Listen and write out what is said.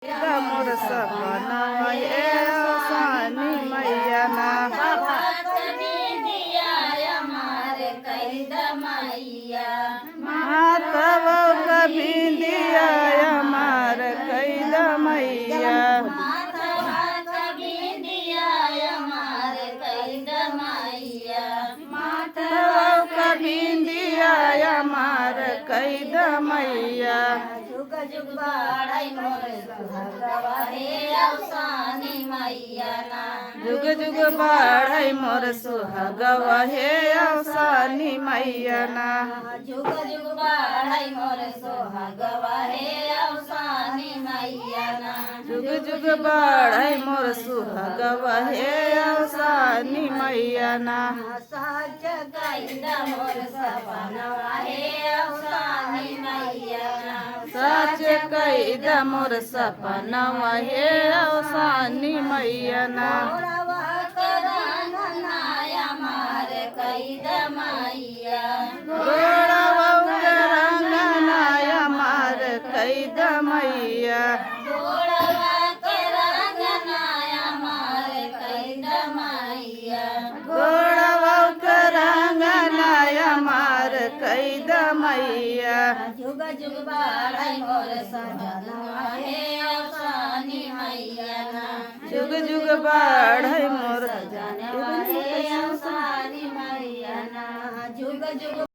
मोर सपना ये सानी मैया ना मातव कभी दिया मार कैद मैया मातव कभी दिया मार कैद मैया जुग जुग बाड़ाई मोर सुहागवा हे अवसानी मैया ना जुग जुग बाढ़ई मोर सुहागवा हे अवसानी मैया ना जुग जुग बाड़ाई मोर सुहागवा हे अवसानी मैया ना जुग जुग बाढ़ई मोर सुहागवा हे अवसानी मैया ना साज कैदा मोर सपनवा हे अवसानी मैया ना सच कैद मोर सपनवा हे अवसानी मैया ना गोड़वा करन नाया मार कैदा मैया गोड़वा रंगनाया मार कैद मैया गोड़वा करन नाया मार कैदा मैया गोड़वा रंगनाया मार कैद मैया जुग जुग बाड़ाई मोर सपनवा हे अवसानी मैया ना जुग जुग बाढ़ई मोर सजनवा हे अवसानी मैया ना जुग जुग